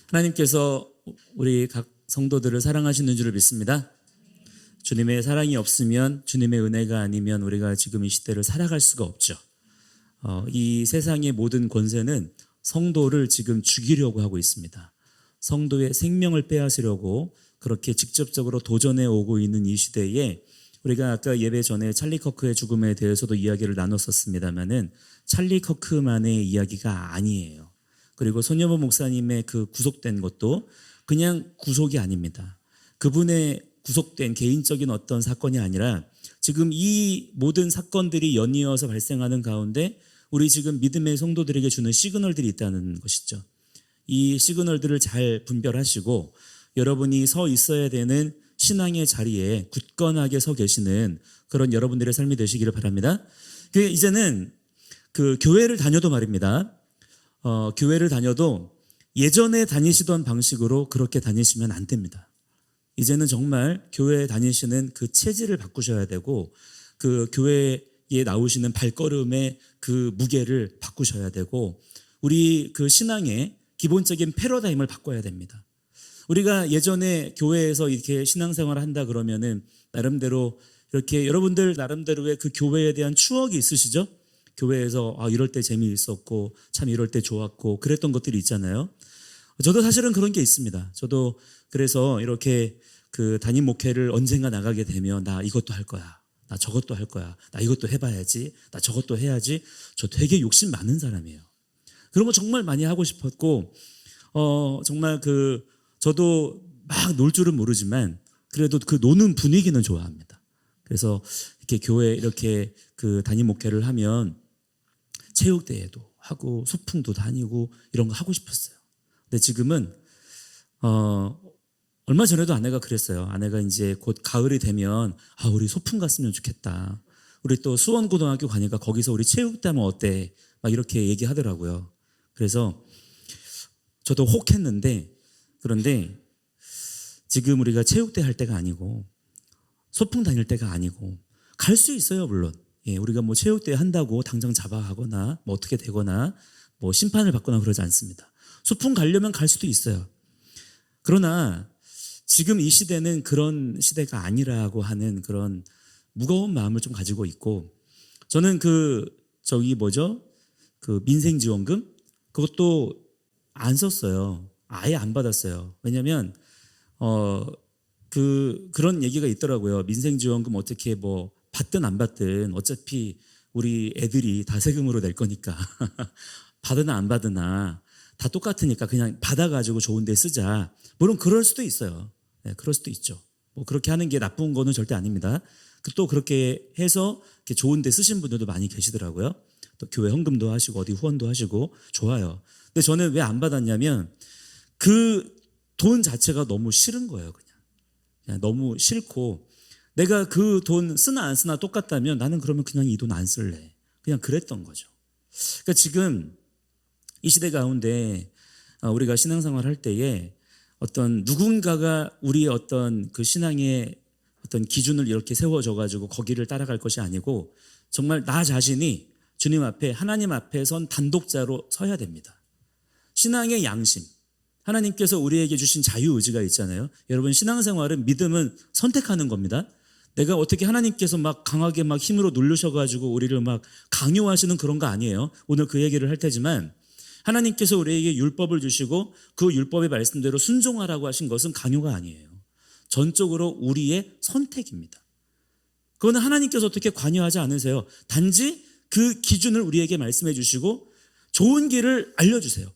하나님께서 우리 각 성도들을 사랑하시는 줄을 믿습니다. 주님의 사랑이 없으면, 주님의 은혜가 아니면 우리가 지금 이 시대를 살아갈 수가 없죠. 이 세상의 모든 권세는 성도를 지금 죽이려고 하고 있습니다. 성도의 생명을 빼앗으려고 그렇게 직접적으로 도전해 오고 있는 이 시대에, 우리가 아까 예배 전에 찰리 커크의 죽음에 대해서도 이야기를 나눴었습니다마는 찰리 커크만의 이야기가 아니에요. 그리고 손여보 목사님의 그 구속된 것도 그냥 구속이 아닙니다. 그분의 구속된 개인적인 어떤 사건이 아니라 지금 이 모든 사건들이 연이어서 발생하는 가운데 우리 지금 믿음의 성도들에게 주는 시그널들이 있다는 것이죠. 이 시그널들을 잘 분별하시고 여러분이 서 있어야 되는 신앙의 자리에 굳건하게 서 계시는 그런 여러분들의 삶이 되시기를 바랍니다. 이제는 그 교회를 다녀도 말입니다. 교회를 다녀도 예전에 다니시던 방식으로 그렇게 다니시면 안 됩니다. 이제는 정말 교회에 다니시는 그 체질을 바꾸셔야 되고, 그 교회에 나오시는 발걸음의 그 무게를 바꾸셔야 되고, 우리 그 신앙의 기본적인 패러다임을 바꿔야 됩니다. 우리가 예전에 교회에서 이렇게 신앙생활을 한다 그러면은 나름대로 이렇게 여러분들 나름대로의 그 교회에 대한 추억이 있으시죠? 교회에서 이럴 때 재미있었고 참 이럴 때 좋았고 그랬던 것들이 있잖아요. 저도 사실은 그런 게 있습니다. 저도 그래서 이렇게 그 담임 목회를 언젠가 나가게 되면 나 이것도 할 거야, 나 저것도 할 거야, 나 이것도 해봐야지, 나 저것도 해야지. 저 되게 욕심 많은 사람이에요. 그런 거 정말 많이 하고 싶었고, 정말 저도 막 놀 줄은 모르지만 그래도 그 노는 분위기는 좋아합니다. 그래서 이렇게 교회 이렇게 그 담임 목회를 하면 체육대회도 하고 소풍도 다니고 이런 거 하고 싶었어요. 근데 지금은 얼마 전에도 아내가 그랬어요. 아내가 이제 곧 가을이 되면 우리 소풍 갔으면 좋겠다. 우리 또 수원고등학교 가니까 거기서 우리 체육대 하면 어때? 막 이렇게 얘기하더라고요. 그래서 저도 혹했는데, 그런데 지금 우리가 체육대 할 때가 아니고 소풍 다닐 때가 아니고, 갈 수 있어요 물론. 우리가 뭐 체육대회 한다고 당장 잡아가거나 뭐 어떻게 되거나 뭐 심판을 받거나 그러지 않습니다. 소풍 가려면 갈 수도 있어요. 그러나 지금 이 시대는 그런 시대가 아니라고 하는 그런 무거운 마음을 좀 가지고 있고, 저는 그 민생지원금 그것도 안 썼어요. 아예 안 받았어요. 왜냐면 그런 얘기가 있더라고요. 민생지원금 어떻게 뭐 받든 안 받든 어차피 우리 애들이 다 세금으로 낼 거니까 받으나 안 받으나 다 똑같으니까 그냥 받아가지고 좋은 데 쓰자. 물론 그럴 수도 있어요. 네, 그럴 수도 있죠. 뭐 그렇게 하는 게 나쁜 거는 절대 아닙니다. 또 그렇게 해서 이렇게 좋은 데 쓰신 분들도 많이 계시더라고요. 또 교회 헌금도 하시고 어디 후원도 하시고 좋아요. 근데 저는 왜 안 받았냐면 그 돈 자체가 너무 싫은 거예요. 그냥 너무 싫고, 내가 그 돈 쓰나 안 쓰나 똑같다면 나는 그러면 그냥 이 돈 안 쓸래. 그냥 그랬던 거죠. 그러니까 지금 이 시대 가운데 우리가 신앙생활 할 때에 어떤 누군가가 우리의 어떤 그 신앙의 어떤 기준을 이렇게 세워줘 가지고 거기를 따라갈 것이 아니고, 정말 나 자신이 주님 앞에, 하나님 앞에 선 단독자로 서야 됩니다. 신앙의 양심, 하나님께서 우리에게 주신 자유의지가 있잖아요. 여러분, 신앙생활은, 믿음은 선택하는 겁니다. 내가 어떻게 하나님께서 막 강하게 막 힘으로 누르셔가지고 우리를 막 강요하시는 그런 거 아니에요. 오늘 그 얘기를 할 테지만, 하나님께서 우리에게 율법을 주시고 그 율법의 말씀대로 순종하라고 하신 것은 강요가 아니에요. 전적으로 우리의 선택입니다. 그거는 하나님께서 어떻게 관여하지 않으세요. 단지 그 기준을 우리에게 말씀해 주시고 좋은 길을 알려주세요.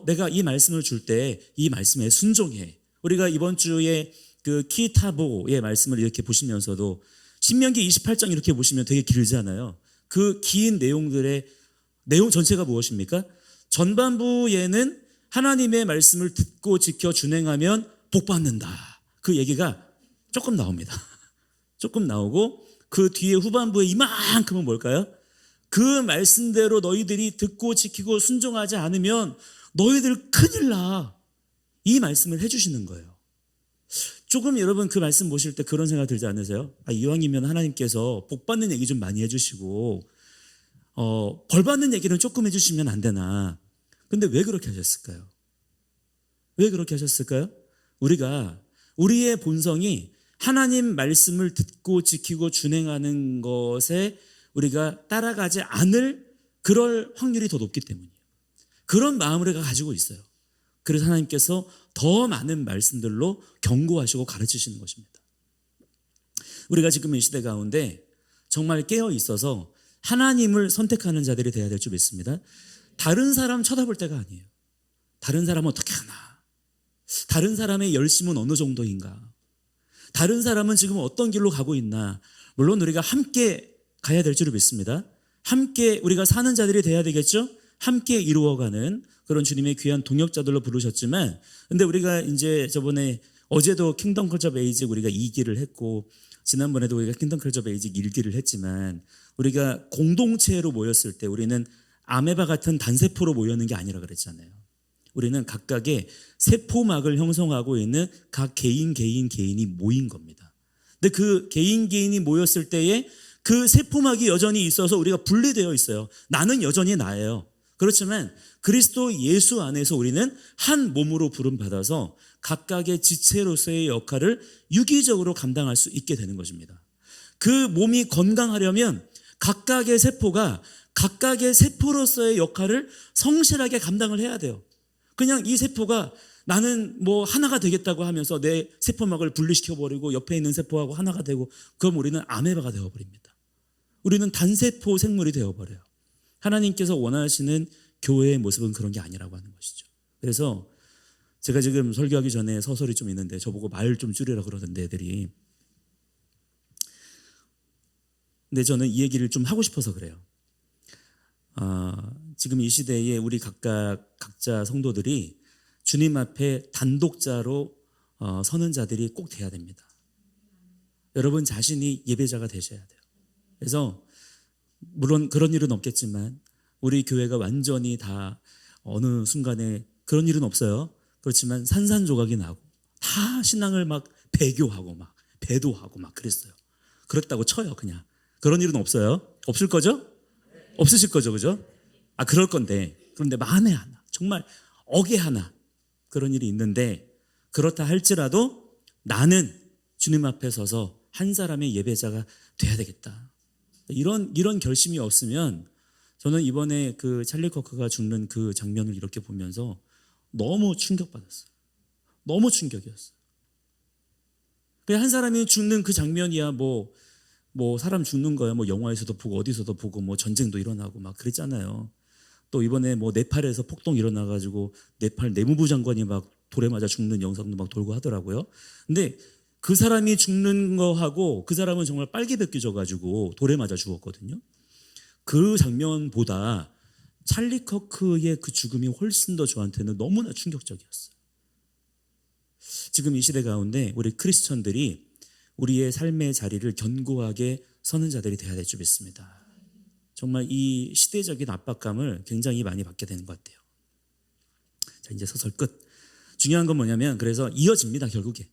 내가 이 말씀을 줄 때 이 말씀에 순종해. 우리가 이번 주에 그 키타보의 말씀을 이렇게 보시면서도 신명기 28장 이렇게 보시면 되게 길잖아요. 그 긴 내용들의 내용 전체가 무엇입니까? 전반부에는 하나님의 말씀을 듣고 지켜 준행하면 복 받는다. 그 얘기가 조금 나옵니다. 조금 나오고, 그 뒤에 후반부에 이만큼은 뭘까요? 그 말씀대로 너희들이 듣고 지키고 순종하지 않으면 너희들 큰일 나. 이 말씀을 해주시는 거예요. 조금 여러분 그 말씀 보실 때 그런 생각 들지 않으세요? 이왕이면 하나님께서 복 받는 얘기 좀 많이 해주시고 벌 받는 얘기는 조금 해주시면 안 되나. 근데 왜 그렇게 하셨을까요? 왜 그렇게 하셨을까요? 우리가 우리의 본성이 하나님 말씀을 듣고 지키고 준행하는 것에 우리가 따라가지 않을 그럴 확률이 더 높기 때문이에요. 그런 마음을 우리가 가지고 있어요. 그래서 하나님께서 더 많은 말씀들로 경고하시고 가르치시는 것입니다. 우리가 지금 이 시대 가운데 정말 깨어 있어서 하나님을 선택하는 자들이 되어야 될 줄 믿습니다. 다른 사람 쳐다볼 때가 아니에요. 다른 사람은 어떻게 하나? 다른 사람의 열심은 어느 정도인가? 다른 사람은 지금 어떤 길로 가고 있나? 물론 우리가 함께 가야 될 줄 믿습니다. 함께 우리가 사는 자들이 돼야 되겠죠? 함께 이루어가는 그런 주님의 귀한 동역자들로 부르셨지만, 근데 우리가 이제 저번에 어제도 킹덤 컬처 베이직 우리가 2기를 했고, 지난번에도 우리가 킹덤 컬처 베이직 1기를 했지만, 우리가 공동체로 모였을 때 우리는 아메바 같은 단세포로 모였는 게 아니라 그랬잖아요. 우리는 각각의 세포막을 형성하고 있는 각 개인이 모인 겁니다. 근데 그 개인이 모였을 때에 그 세포막이 여전히 있어서 우리가 분리되어 있어요. 나는 여전히 나예요. 그렇지만 그리스도 예수 안에서 우리는 한 몸으로 부름받아서 각각의 지체로서의 역할을 유기적으로 감당할 수 있게 되는 것입니다. 그 몸이 건강하려면 각각의 세포가 각각의 세포로서의 역할을 성실하게 감당을 해야 돼요. 그냥 이 세포가 나는 뭐 하나가 되겠다고 하면서 내 세포막을 분리시켜버리고 옆에 있는 세포하고 하나가 되고, 그럼 우리는 아메바가 되어버립니다. 우리는 단세포 생물이 되어버려요. 하나님께서 원하시는 교회의 모습은 그런 게 아니라고 하는 것이죠. 그래서 제가 지금 설교하기 전에 서설이 좀 있는데 저보고 말 좀 줄이라 그러던데 애들이. 근데 저는 이 얘기를 좀 하고 싶어서 그래요. 지금 이 시대에 우리 각자 성도들이 주님 앞에 단독자로 서는 자들이 꼭 돼야 됩니다. 여러분 자신이 예배자가 되셔야 돼요. 그래서 물론 그런 일은 없겠지만 우리 교회가 완전히 다 어느 순간에 그런 일은 없어요. 그렇지만 산산조각이 나고 다 신앙을 막 배교하고 막 배도하고 막 그랬어요. 그렇다고 쳐요. 그냥 그런 일은 없어요. 없을 거죠? 없으실 거죠, 그죠? 그럴 건데, 그런데 만에 하나, 정말 억에 하나 그런 일이 있는데, 그렇다 할지라도 나는 주님 앞에 서서 한 사람의 예배자가 돼야 되겠다. 이런 결심이 없으면, 저는 이번에 그 찰리 커크가 죽는 그 장면을 이렇게 보면서 너무 충격받았어요. 너무 충격이었어요. 그냥 한 사람이 죽는 그 장면이야 뭐 사람 죽는 거야 뭐 영화에서도 보고 어디서도 보고 뭐 전쟁도 일어나고 막 그랬잖아요. 또 이번에 뭐 네팔에서 폭동 일어나가지고 네팔 내무부 장관이 막 돌에 맞아 죽는 영상도 막 돌고 하더라고요. 근데 그 사람이 죽는 거하고 그 사람은 정말 빨개 벗겨져가지고 돌에 맞아 죽었거든요. 그 장면보다 찰리 커크의 그 죽음이 훨씬 더 저한테는 너무나 충격적이었어요. 지금 이 시대 가운데 우리 크리스천들이 우리의 삶의 자리를 견고하게 서는 자들이 되어야 될 줄 믿습니다. 정말 이 시대적인 압박감을 굉장히 많이 받게 되는 것 같아요. 자, 이제 서설 끝. 중요한 건 뭐냐면 그래서 이어집니다, 결국에.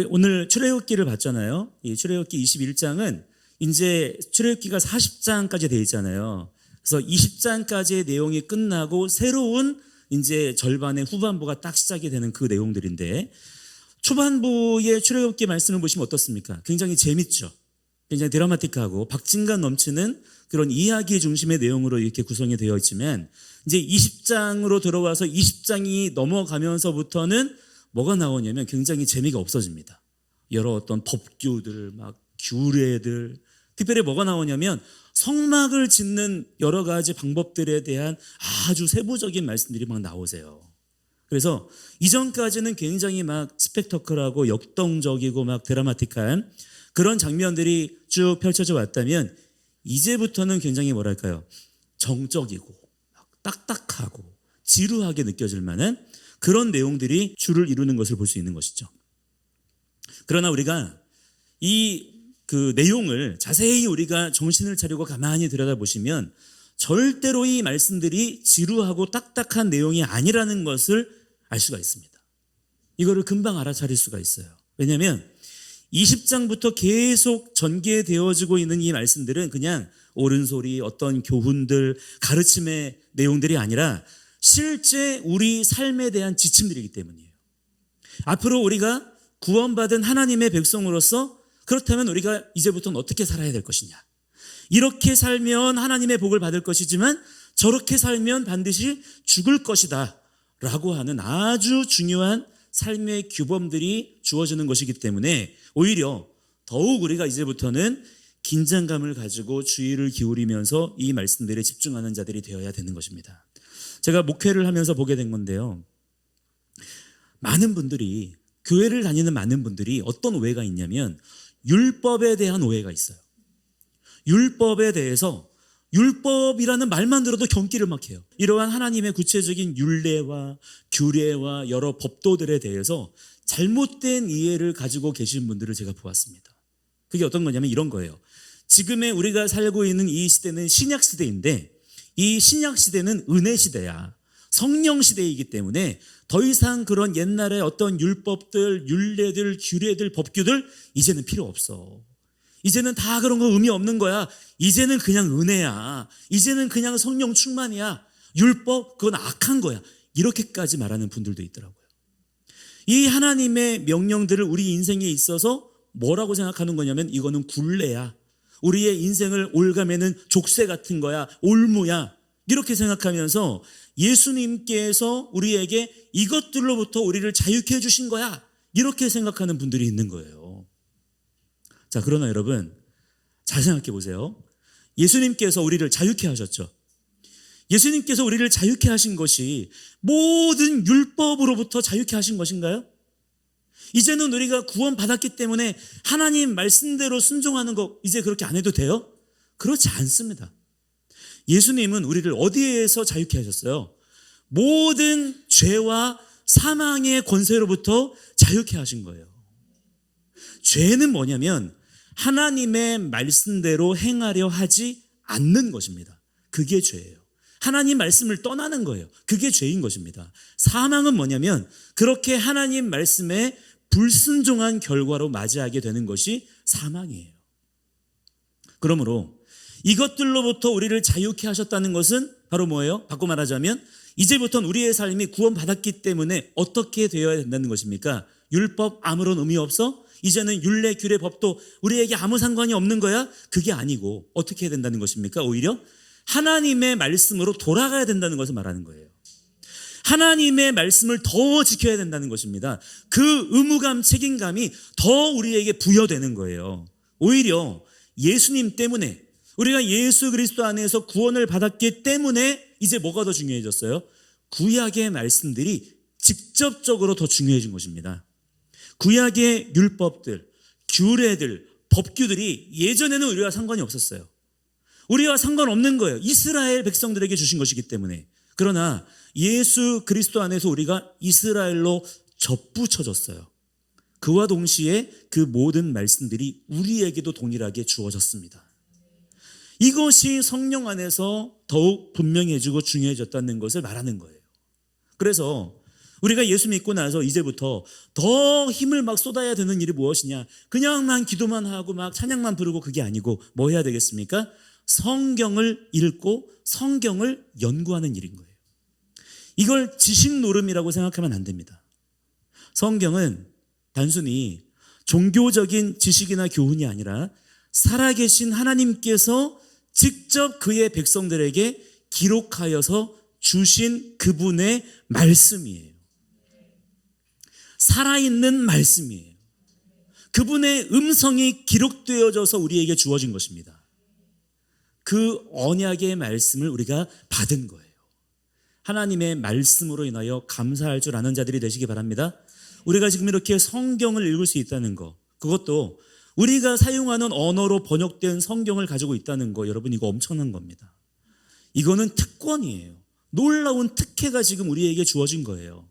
오늘 출애굽기를 봤잖아요. 이 출애굽기 21장은 이제 출애굽기가 40장까지 돼 있잖아요. 그래서 20장까지의 내용이 끝나고 새로운 이제 절반의 후반부가 딱 시작이 되는 그 내용들인데, 초반부의 출애굽기 말씀을 보시면 어떻습니까? 굉장히 재밌죠. 굉장히 드라마틱하고 박진감 넘치는 그런 이야기 중심의 내용으로 이렇게 구성이 되어 있지만, 이제 20장으로 들어와서 20장이 넘어가면서부터는 뭐가 나오냐면 굉장히 재미가 없어집니다. 여러 어떤 법규들, 막 규례들, 특별히 뭐가 나오냐면 성막을 짓는 여러 가지 방법들에 대한 아주 세부적인 말씀들이 막 나오세요. 그래서 이전까지는 굉장히 막 스펙터클하고 역동적이고 막 드라마틱한 그런 장면들이 쭉 펼쳐져 왔다면, 이제부터는 굉장히 뭐랄까요, 정적이고 딱딱하고 지루하게 느껴질 만한 그런 내용들이 주를 이루는 것을 볼 수 있는 것이죠. 그러나 우리가 그 내용을 자세히 우리가 정신을 차리고 가만히 들여다보시면 절대로 이 말씀들이 지루하고 딱딱한 내용이 아니라는 것을 알 수가 있습니다. 이거를 금방 알아차릴 수가 있어요. 왜냐하면 20장부터 계속 전개되어지고 있는 이 말씀들은 그냥 옳은 소리, 어떤 교훈들, 가르침의 내용들이 아니라 실제 우리 삶에 대한 지침들이기 때문이에요. 앞으로 우리가 구원받은 하나님의 백성으로서 그렇다면 우리가 이제부터는 어떻게 살아야 될 것이냐. 이렇게 살면 하나님의 복을 받을 것이지만 저렇게 살면 반드시 죽을 것이다 라고 하는 아주 중요한 삶의 규범들이 주어지는 것이기 때문에 오히려 더욱 우리가 이제부터는 긴장감을 가지고 주의를 기울이면서 이 말씀들에 집중하는 자들이 되어야 되는 것입니다. 제가 목회를 하면서 보게 된 건데요. 많은 분들이, 교회를 다니는 많은 분들이 어떤 오해가 있냐면 율법에 대한 오해가 있어요. 율법에 대해서 율법이라는 말만 들어도 경기를 막 해요. 이러한 하나님의 구체적인 율례와 규례와 여러 법도들에 대해서 잘못된 이해를 가지고 계신 분들을 제가 보았습니다. 그게 어떤 거냐면 이런 거예요. 지금의 우리가 살고 있는 이 시대는 신약 시대인데 이 신약 시대는 은혜 시대야. 성령 시대이기 때문에 더 이상 그런 옛날의 어떤 율법들, 율례들, 규례들, 법규들 이제는 필요 없어. 이제는 다 그런 거 의미 없는 거야. 이제는 그냥 은혜야. 이제는 그냥 성령 충만이야. 율법 그건 악한 거야. 이렇게까지 말하는 분들도 있더라고요. 이 하나님의 명령들을 우리 인생에 있어서 뭐라고 생각하는 거냐면 이거는 굴레야. 우리의 인생을 올가매는 족쇄 같은 거야. 올무야. 이렇게 생각하면서 예수님께서 우리에게 이것들로부터 우리를 자유케 해주신 거야. 이렇게 생각하는 분들이 있는 거예요. 자, 그러나 여러분 잘 생각해 보세요. 예수님께서 우리를 자유케 하셨죠. 예수님께서 우리를 자유케 하신 것이 모든 율법으로부터 자유케 하신 것인가요? 이제는 우리가 구원받았기 때문에 하나님 말씀대로 순종하는 거 이제 그렇게 안 해도 돼요? 그렇지 않습니다. 예수님은 우리를 어디에서 자유케 하셨어요? 모든 죄와 사망의 권세로부터 자유케 하신 거예요. 죄는 뭐냐면 하나님의 말씀대로 행하려 하지 않는 것입니다. 그게 죄예요. 하나님 말씀을 떠나는 거예요. 그게 죄인 것입니다. 사망은 뭐냐면 그렇게 하나님 말씀에 불순종한 결과로 맞이하게 되는 것이 사망이에요. 그러므로 이것들로부터 우리를 자유케 하셨다는 것은 바로 뭐예요? 바꿔 말하자면 이제부터는 우리의 삶이 구원받았기 때문에 어떻게 되어야 된다는 것입니까? 율법 아무런 의미 없어? 이제는 율례, 규례, 법도 우리에게 아무 상관이 없는 거야? 그게 아니고 어떻게 해야 된다는 것입니까? 오히려 하나님의 말씀으로 돌아가야 된다는 것을 말하는 거예요. 하나님의 말씀을 더 지켜야 된다는 것입니다. 그 의무감, 책임감이 더 우리에게 부여되는 거예요. 오히려 예수님 때문에 우리가 예수 그리스도 안에서 구원을 받았기 때문에 이제 뭐가 더 중요해졌어요? 구약의 말씀들이 직접적으로 더 중요해진 것입니다. 구약의 율법들, 규례들, 법규들이 예전에는 우리와 상관이 없었어요. 우리와 상관없는 거예요. 이스라엘 백성들에게 주신 것이기 때문에. 그러나 예수 그리스도 안에서 우리가 이스라엘로 접붙여졌어요. 그와 동시에 그 모든 말씀들이 우리에게도 동일하게 주어졌습니다. 이것이 성령 안에서 더욱 분명해지고 중요해졌다는 것을 말하는 거예요. 그래서 우리가 예수 믿고 나서 이제부터 더 힘을 막 쏟아야 되는 일이 무엇이냐? 그냥만 기도만 하고 막 찬양만 부르고 그게 아니고 뭐 해야 되겠습니까? 성경을 읽고 성경을 연구하는 일인 거예요. 이걸 지식 노름이라고 생각하면 안 됩니다. 성경은 단순히 종교적인 지식이나 교훈이 아니라 살아계신 하나님께서 직접 그의 백성들에게 기록하여서 주신 그분의 말씀이에요. 살아있는 말씀이에요. 그분의 음성이 기록되어져서 우리에게 주어진 것입니다. 그 언약의 말씀을 우리가 받은 거예요. 하나님의 말씀으로 인하여 감사할 줄 아는 자들이 되시기 바랍니다. 우리가 지금 이렇게 성경을 읽을 수 있다는 거, 그것도 우리가 사용하는 언어로 번역된 성경을 가지고 있다는 거, 여러분 이거 엄청난 겁니다. 이거는 특권이에요. 놀라운 특혜가 지금 우리에게 주어진 거예요.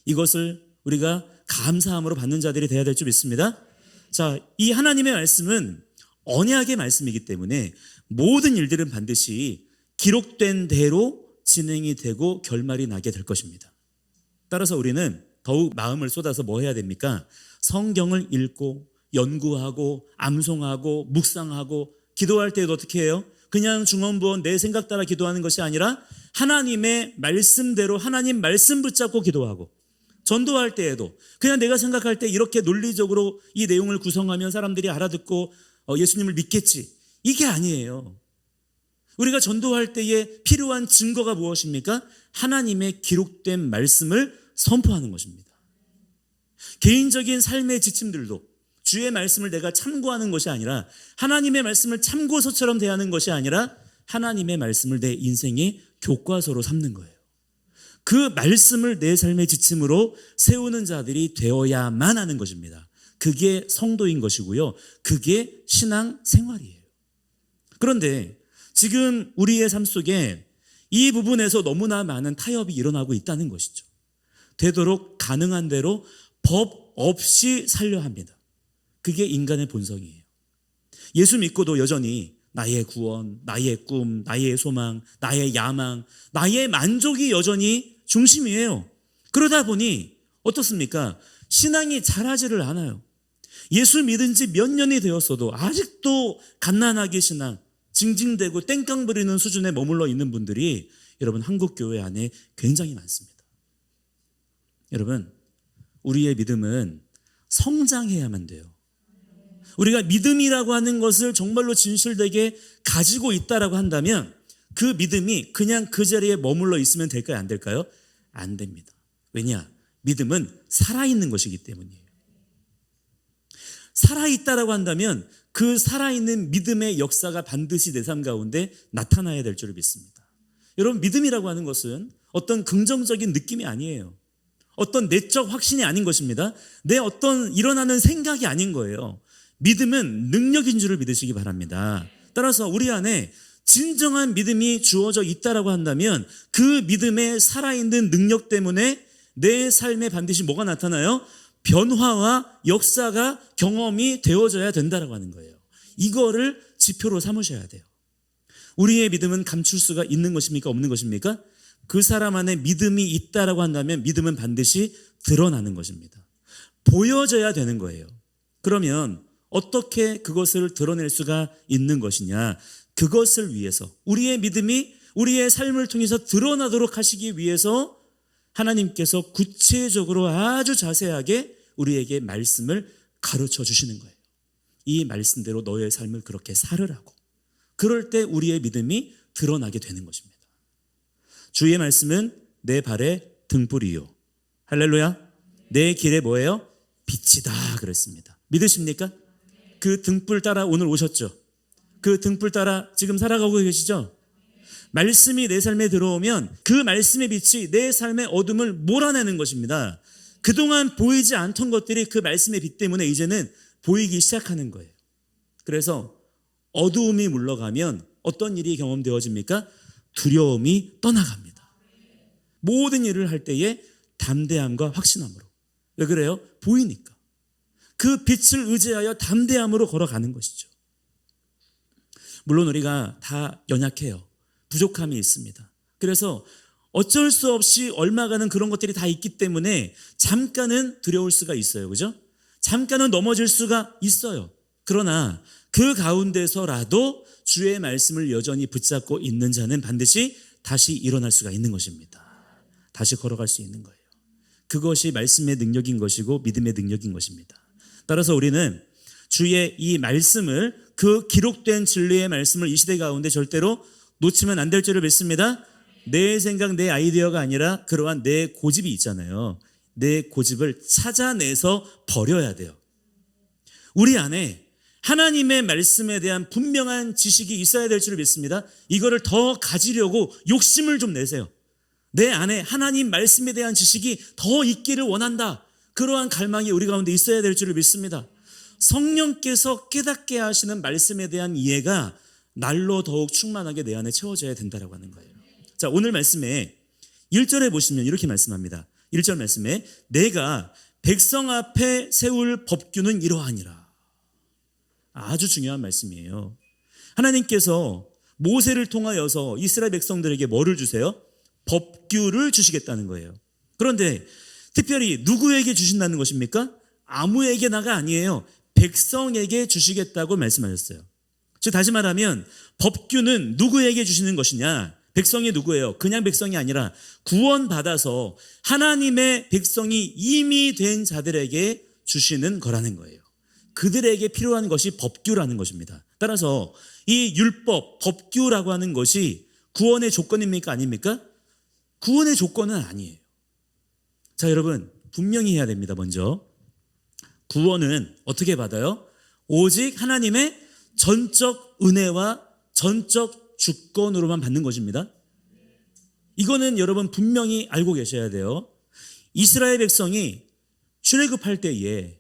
이것을 우리가 감사함으로 받는 자들이 되어야 될 줄 믿습니다. 자, 이 하나님의 말씀은 언약의 말씀이기 때문에 모든 일들은 반드시 기록된 대로 진행이 되고 결말이 나게 될 것입니다. 따라서 우리는 더욱 마음을 쏟아서 뭐 해야 됩니까? 성경을 읽고 연구하고 암송하고 묵상하고 기도할 때도 어떻게 해요? 그냥 중언부언 내 생각 따라 기도하는 것이 아니라 하나님의 말씀대로 하나님 말씀 붙잡고 기도하고, 전도할 때에도 그냥 내가 생각할 때 이렇게 논리적으로 이 내용을 구성하면 사람들이 알아듣고 예수님을 믿겠지, 이게 아니에요. 우리가 전도할 때에 필요한 증거가 무엇입니까? 하나님의 기록된 말씀을 선포하는 것입니다. 개인적인 삶의 지침들도 주의 말씀을 내가 참고하는 것이 아니라, 하나님의 말씀을 참고서처럼 대하는 것이 아니라 하나님의 말씀을 내 인생의 교과서로 삼는 거예요. 그 말씀을 내 삶의 지침으로 세우는 자들이 되어야만 하는 것입니다. 그게 성도인 것이고요. 그게 신앙 생활이에요. 그런데 지금 우리의 삶 속에 이 부분에서 너무나 많은 타협이 일어나고 있다는 것이죠. 되도록 가능한 대로 법 없이 살려 합니다. 그게 인간의 본성이에요. 예수 믿고도 여전히 나의 구원, 나의 꿈, 나의 소망, 나의 야망, 나의 만족이 여전히 중심이에요. 그러다 보니 어떻습니까? 신앙이 자라지를 않아요. 예수 믿은 지 몇 년이 되었어도 아직도 갓난아기 신앙, 징징대고 땡깡 부리는 수준에 머물러 있는 분들이 여러분 한국 교회 안에 굉장히 많습니다. 여러분, 우리의 믿음은 성장해야만 돼요. 우리가 믿음이라고 하는 것을 정말로 진실되게 가지고 있다라고 한다면 그 믿음이 그냥 그 자리에 머물러 있으면 될까요? 안 될까요? 안 됩니다. 왜냐? 믿음은 살아있는 것이기 때문이에요. 살아있다라고 한다면 그 살아있는 믿음의 역사가 반드시 내 삶 가운데 나타나야 될 줄을 믿습니다. 여러분, 믿음이라고 하는 것은 어떤 긍정적인 느낌이 아니에요. 어떤 내적 확신이 아닌 것입니다. 내 어떤 일어나는 생각이 아닌 거예요. 믿음은 능력인 줄을 믿으시기 바랍니다. 따라서 우리 안에 진정한 믿음이 주어져 있다라고 한다면 그 믿음의 살아있는 능력 때문에 내 삶에 반드시 뭐가 나타나요? 변화와 역사가 경험이 되어져야 된다라고 하는 거예요. 이거를 지표로 삼으셔야 돼요. 우리의 믿음은 감출 수가 있는 것입니까? 없는 것입니까? 그 사람 안에 믿음이 있다라고 한다면 믿음은 반드시 드러나는 것입니다. 보여져야 되는 거예요. 그러면 어떻게 그것을 드러낼 수가 있는 것이냐? 그것을 위해서, 우리의 믿음이 우리의 삶을 통해서 드러나도록 하시기 위해서 하나님께서 구체적으로 아주 자세하게 우리에게 말씀을 가르쳐 주시는 거예요. 이 말씀대로 너의 삶을 그렇게 살으라고. 그럴 때 우리의 믿음이 드러나게 되는 것입니다. 주의 말씀은 내 발의 등불이요. 할렐루야. 내 길에 뭐예요? 빛이다 그랬습니다. 믿으십니까? 그 등불 따라 오늘 오셨죠? 그 등불 따라 지금 살아가고 계시죠? 말씀이 내 삶에 들어오면 그 말씀의 빛이 내 삶의 어둠을 몰아내는 것입니다. 그동안 보이지 않던 것들이 그 말씀의 빛 때문에 이제는 보이기 시작하는 거예요. 그래서 어두움이 물러가면 어떤 일이 경험되어집니까? 두려움이 떠나갑니다. 모든 일을 할 때에 담대함과 확신함으로. 왜 그래요? 보이니까. 그 빛을 의지하여 담대함으로 걸어가는 것이죠. 물론 우리가 다 연약해요. 부족함이 있습니다. 그래서 어쩔 수 없이 얽매가는 그런 것들이 다 있기 때문에 잠깐은 두려울 수가 있어요. 그죠? 잠깐은 넘어질 수가 있어요. 그러나 그 가운데서라도 주의 말씀을 여전히 붙잡고 있는 자는 반드시 다시 일어날 수가 있는 것입니다. 다시 걸어갈 수 있는 거예요. 그것이 말씀의 능력인 것이고 믿음의 능력인 것입니다. 따라서 우리는 주의 이 말씀을, 그 기록된 진리의 말씀을 이 시대 가운데 절대로 놓치면 안 될 줄을 믿습니다. 내 생각, 내 아이디어가 아니라 그러한 내 고집이 있잖아요. 내 고집을 찾아내서 버려야 돼요. 우리 안에 하나님의 말씀에 대한 분명한 지식이 있어야 될 줄을 믿습니다. 이거를 더 가지려고 욕심을 좀 내세요. 내 안에 하나님 말씀에 대한 지식이 더 있기를 원한다. 그러한 갈망이 우리 가운데 있어야 될 줄을 믿습니다. 성령께서 깨닫게 하시는 말씀에 대한 이해가 날로 더욱 충만하게 내 안에 채워져야 된다라고 하는 거예요. 자, 오늘 말씀에 1절에 보시면 이렇게 말씀합니다. 1절 말씀에 내가 백성 앞에 세울 법규는 이러하니라. 아주 중요한 말씀이에요. 하나님께서 모세를 통하여서 이스라엘 백성들에게 뭐를 주세요? 법규를 주시겠다는 거예요. 그런데 특별히 누구에게 주신다는 것입니까? 아무에게나가 아니에요. 백성에게 주시겠다고 말씀하셨어요. 즉 다시 말하면 법규는 누구에게 주시는 것이냐? 백성이 누구예요? 그냥 백성이 아니라 구원받아서 하나님의 백성이 이미 된 자들에게 주시는 거라는 거예요. 그들에게 필요한 것이 법규라는 것입니다. 따라서 이 율법, 법규라고 하는 것이 구원의 조건입니까? 아닙니까? 구원의 조건은 아니에요. 자, 여러분, 분명히 해야 됩니다. 먼저 구원은 어떻게 받아요? 오직 하나님의 전적 은혜와 전적 주권으로만 받는 것입니다. 이거는 여러분 분명히 알고 계셔야 돼요. 이스라엘 백성이 출애굽할 때에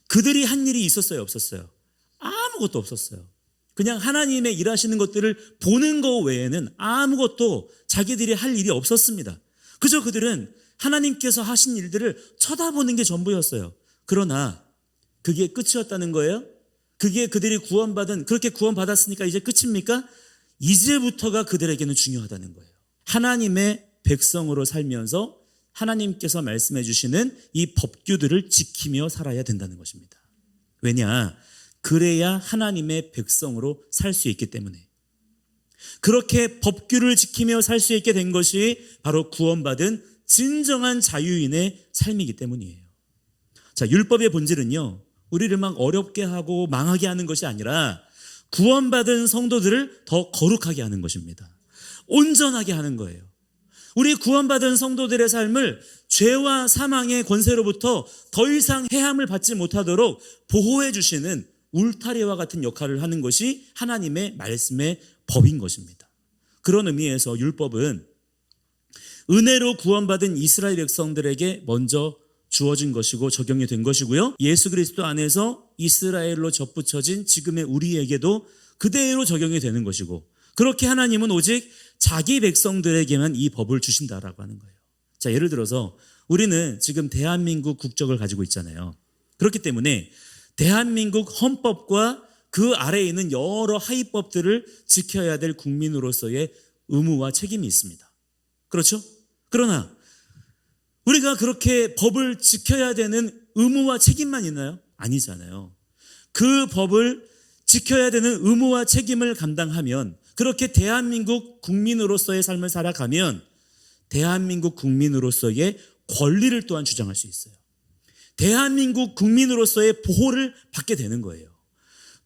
그들이 한 일이 있었어요? 없었어요? 아무것도 없었어요. 그냥 하나님의 일하시는 것들을 보는 것 외에는 아무것도 자기들이 할 일이 없었습니다. 그저 그들은 하나님께서 하신 일들을 쳐다보는 게 전부였어요. 그러나 그게 끝이었다는 거예요? 그게 그들이 그렇게 구원받았으니까 이제 끝입니까? 이제부터가 그들에게는 중요하다는 거예요. 하나님의 백성으로 살면서 하나님께서 말씀해 주시는 이 법규들을 지키며 살아야 된다는 것입니다. 왜냐? 그래야 하나님의 백성으로 살 수 있기 때문에. 그렇게 법규를 지키며 살 수 있게 된 것이 바로 구원받은 진정한 자유인의 삶이기 때문이에요. 자, 율법의 본질은요, 우리를 막 어렵게 하고 망하게 하는 것이 아니라 구원받은 성도들을 더 거룩하게 하는 것입니다. 온전하게 하는 거예요. 우리 구원받은 성도들의 삶을 죄와 사망의 권세로부터 더 이상 해함을 받지 못하도록 보호해 주시는 울타리와 같은 역할을 하는 것이 하나님의 말씀의 법인 것입니다. 그런 의미에서 율법은 은혜로 구원받은 이스라엘 백성들에게 먼저 주어진 것이고 적용이 된 것이고요. 예수 그리스도 안에서 이스라엘로 접붙여진 지금의 우리에게도 그대로 적용이 되는 것이고, 그렇게 하나님은 오직 자기 백성들에게만 이 법을 주신다라고 하는 거예요. 자, 예를 들어서 우리는 지금 대한민국 국적을 가지고 있잖아요. 그렇기 때문에 대한민국 헌법과 그 아래에 있는 여러 하위법들을 지켜야 될 국민으로서의 의무와 책임이 있습니다. 그렇죠? 그러나 우리가 그렇게 법을 지켜야 되는 의무와 책임만 있나요? 아니잖아요. 그 법을 지켜야 되는 의무와 책임을 감당하면, 그렇게 대한민국 국민으로서의 삶을 살아가면 대한민국 국민으로서의 권리를 또한 주장할 수 있어요. 대한민국 국민으로서의 보호를 받게 되는 거예요.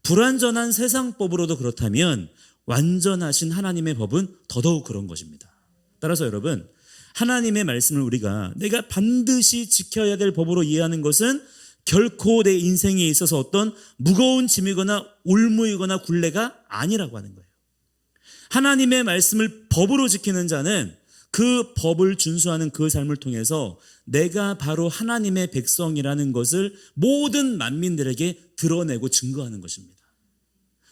불완전한 세상법으로도 그렇다면 완전하신 하나님의 법은 더더욱 그런 것입니다. 따라서 여러분, 하나님의 말씀을 우리가 내가 반드시 지켜야 될 법으로 이해하는 것은 결코 내 인생에 있어서 어떤 무거운 짐이거나 올무이거나 굴레가 아니라고 하는 거예요. 하나님의 말씀을 법으로 지키는 자는 그 법을 준수하는 그 삶을 통해서 내가 바로 하나님의 백성이라는 것을 모든 만민들에게 드러내고 증거하는 것입니다.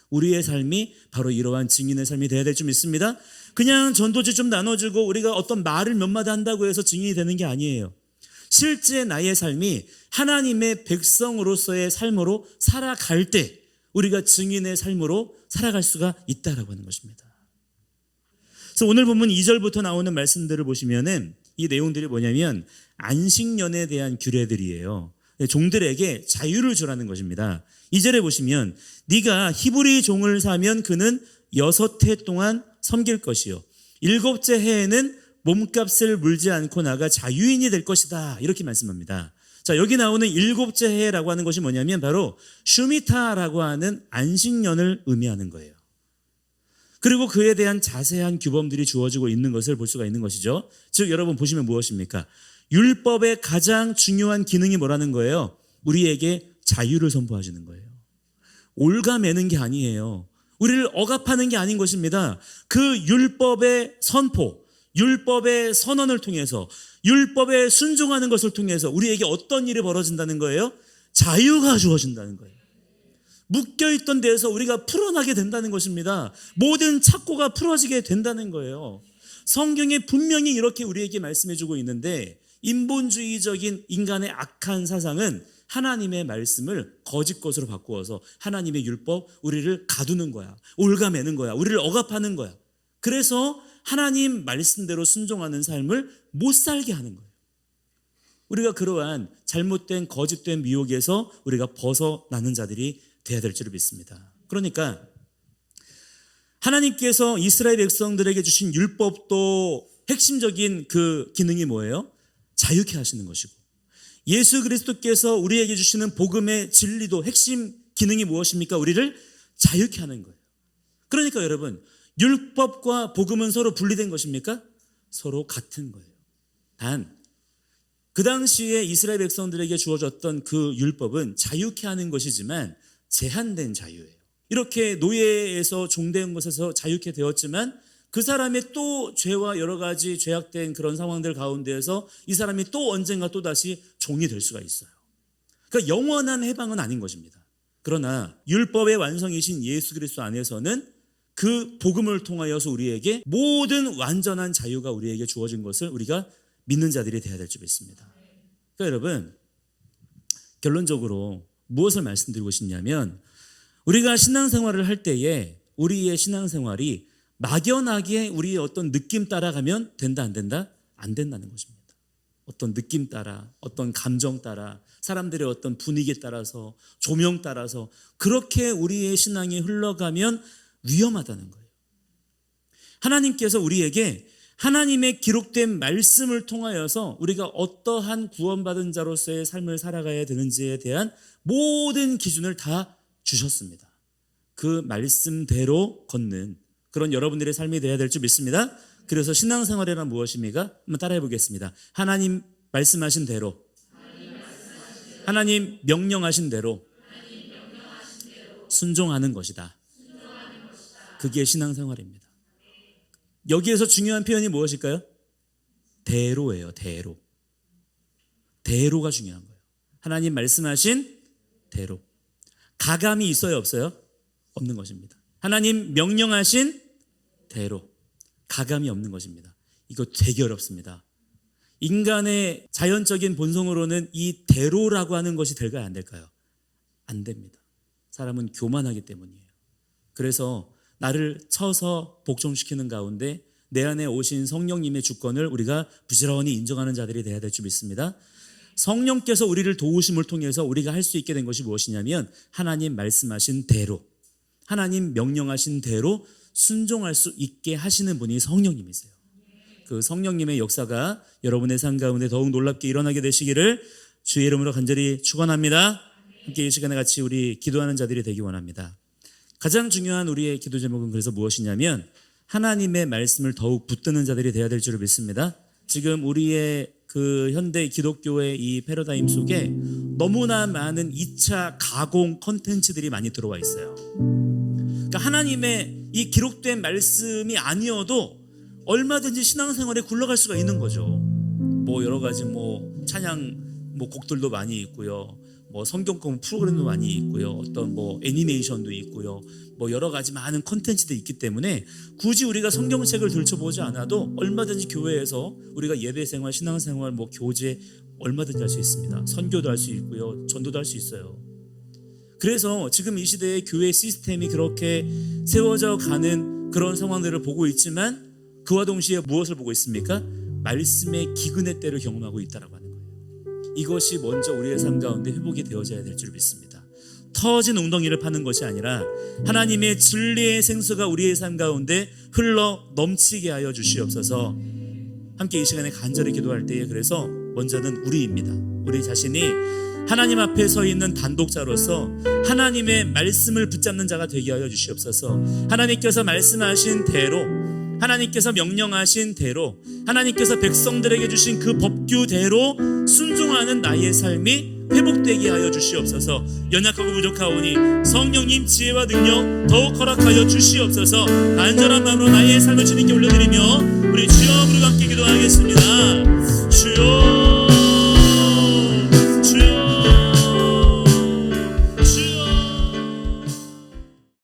우리의 삶이 바로 이러한 증인의 삶이 되어야 될 줄 믿습니다. 그냥 전도지 좀 나눠주고 우리가 어떤 말을 몇 마디 한다고 해서 증인이 되는 게 아니에요. 실제 나의 삶이 하나님의 백성으로서의 삶으로 살아갈 때 우리가 증인의 삶으로 살아갈 수가 있다라고 하는 것입니다. 그래서 오늘 본문 2절부터 나오는 말씀들을 보시면은 이 내용들이 뭐냐면 안식년에 대한 규례들이에요. 종들에게 자유를 주라는 것입니다. 2절에 보시면 네가 히브리 종을 사면 그는 6해 동안 섬길 것이요 7째 해에는 몸값을 물지 않고 나가 자유인이 될 것이다, 이렇게 말씀합니다. 자, 여기 나오는 7째 해라고 하는 것이 뭐냐면 바로 슈미타라고 하는 안식년을 의미하는 거예요. 그리고 그에 대한 자세한 규범들이 주어지고 있는 것을 볼 수가 있는 것이죠. 즉 여러분 보시면 무엇입니까? 율법의 가장 중요한 기능이 뭐라는 거예요? 우리에게 자유를 선포하시는 거예요. 올가매는 게 아니에요. 우리를 억압하는 게 아닌 것입니다. 그 율법의 선포, 율법의 선언을 통해서, 율법에 순종하는 것을 통해서 우리에게 어떤 일이 벌어진다는 거예요? 자유가 주어진다는 거예요. 묶여있던 데에서 우리가 풀어나게 된다는 것입니다. 모든 착고가 풀어지게 된다는 거예요. 성경에 분명히 이렇게 우리에게 말씀해주고 있는데, 인본주의적인 인간의 악한 사상은 하나님의 말씀을 거짓 것으로 바꾸어서 하나님의 율법, 우리를 가두는 거야, 올가매는 거야, 우리를 억압하는 거야. 그래서 하나님 말씀대로 순종하는 삶을 못 살게 하는 거예요. 우리가 그러한 잘못된 거짓된 미혹에서 우리가 벗어나는 자들이 돼야 될 줄을 믿습니다. 그러니까 하나님께서 이스라엘 백성들에게 주신 율법도 핵심적인 그 기능이 뭐예요? 자유케 하시는 것이고, 예수 그리스도께서 우리에게 주시는 복음의 진리도 핵심 기능이 무엇입니까? 우리를 자유케 하는 거예요. 그러니까 여러분, 율법과 복음은 서로 분리된 것입니까? 서로 같은 거예요. 단, 그 당시에 이스라엘 백성들에게 주어졌던 그 율법은 자유케 하는 것이지만 제한된 자유예요. 이렇게 노예에서 종된 것에서 자유케 되었지만 그 사람의 또 죄와 여러 가지 죄악된 그런 상황들 가운데에서 이 사람이 또 언젠가 또 다시 종이 될 수가 있어요. 그러니까 영원한 해방은 아닌 것입니다. 그러나 율법의 완성이신 예수 그리스도 안에서는 그 복음을 통하여서 우리에게 모든 완전한 자유가 우리에게 주어진 것을 우리가 믿는 자들이 되어야 될 줄 믿습니다. 그러니까 여러분, 결론적으로 무엇을 말씀드리고 싶냐면, 우리가 신앙생활을 할 때에 우리의 신앙생활이 막연하게 우리의 어떤 느낌 따라가면 된다 안 된다? 안 된다는 것입니다. 어떤 느낌 따라, 어떤 감정 따라, 사람들의 어떤 분위기에 따라서, 조명 따라서 그렇게 우리의 신앙이 흘러가면 위험하다는 거예요. 하나님께서 우리에게 하나님의 기록된 말씀을 통하여서 우리가 어떠한 구원받은 자로서의 삶을 살아가야 되는지에 대한 모든 기준을 다 주셨습니다. 그 말씀대로 걷는 그런 여러분들의 삶이 되어야 될 줄 믿습니다. 그래서 신앙생활이란 무엇입니까? 한번 따라해 보겠습니다. 하나님 말씀하신 대로, 하나님 명령하신 대로 순종하는 것이다. 그게 신앙생활입니다. 여기에서 중요한 표현이 무엇일까요? 대로예요. 대로. 대로가 중요한 거예요. 하나님 말씀하신 대로. 가감이 있어요, 없어요? 없는 것입니다. 하나님 명령하신 대로. 가감이 없는 것입니다. 이거 되게 어렵습니다. 인간의 자연적인 본성으로는 이 대로라고 하는 것이 될까요, 안 될까요? 안 됩니다. 사람은 교만하기 때문이에요. 그래서 나를 쳐서 복종시키는 가운데 내 안에 오신 성령님의 주권을 우리가 부지런히 인정하는 자들이 되어야 될 줄 믿습니다. 성령께서 우리를 도우심을 통해서 우리가 할 수 있게 된 것이 무엇이냐면 하나님 말씀하신 대로, 하나님 명령하신 대로 순종할 수 있게 하시는 분이 성령님이세요. 그 성령님의 역사가 여러분의 삶 가운데 더욱 놀랍게 일어나게 되시기를 주의 이름으로 간절히 축원합니다. 함께 이 시간에 같이 우리 기도하는 자들이 되기 원합니다. 가장 중요한 우리의 기도 제목은 그래서 무엇이냐면 하나님의 말씀을 더욱 붙드는 자들이 되어야 될 줄을 믿습니다. 지금 우리의 그 현대 기독교의 이 패러다임 속에 너무나 많은 2차 가공 컨텐츠들이 많이 들어와 있어요. 그러니까 하나님의 이 기록된 말씀이 아니어도 얼마든지 신앙생활에 굴러갈 수가 있는 거죠. 뭐 여러 가지 뭐 찬양 뭐 곡들도 많이 있고요. 뭐 성경 공부 프로그램도 많이 있고요. 어떤 뭐 애니메이션도 있고요. 뭐 여러 가지 많은 콘텐츠도 있기 때문에 굳이 우리가 성경책을 들춰보지 않아도 얼마든지 교회에서 우리가 예배생활, 신앙생활, 뭐 교제 얼마든지 할 수 있습니다. 선교도 할 수 있고요. 전도도 할 수 있어요. 그래서 지금 이 시대의 교회 시스템이 그렇게 세워져 가는 그런 상황들을 보고 있지만 그와 동시에 무엇을 보고 있습니까? 말씀의 기근의 때를 경험하고 있다라고 하는 거예요. 이것이 먼저 우리의 삶 가운데 회복이 되어져야 될 줄 믿습니다. 터진 웅덩이를 파는 것이 아니라 하나님의 진리의 생수가 우리의 삶 가운데 흘러 넘치게 하여 주시옵소서. 함께 이 시간에 간절히 기도할 때에 그래서 먼저는 우리입니다. 우리 자신이 하나님 앞에 서 있는 단독자로서 하나님의 말씀을 붙잡는 자가 되게 하여 주시옵소서. 하나님께서 말씀하신 대로, 하나님께서 명령하신 대로, 하나님께서 백성들에게 주신 그 법규대로 순종하는 나의 삶이 회복되게 하여 주시옵소서. 연약하고 부족하오니 성령님 지혜와 능력 더욱 허락하여 주시옵소서. 간절한 마음으로 나의 삶을 주님께 올려드리며 우리 주여 부르고 함께 기도하겠습니다.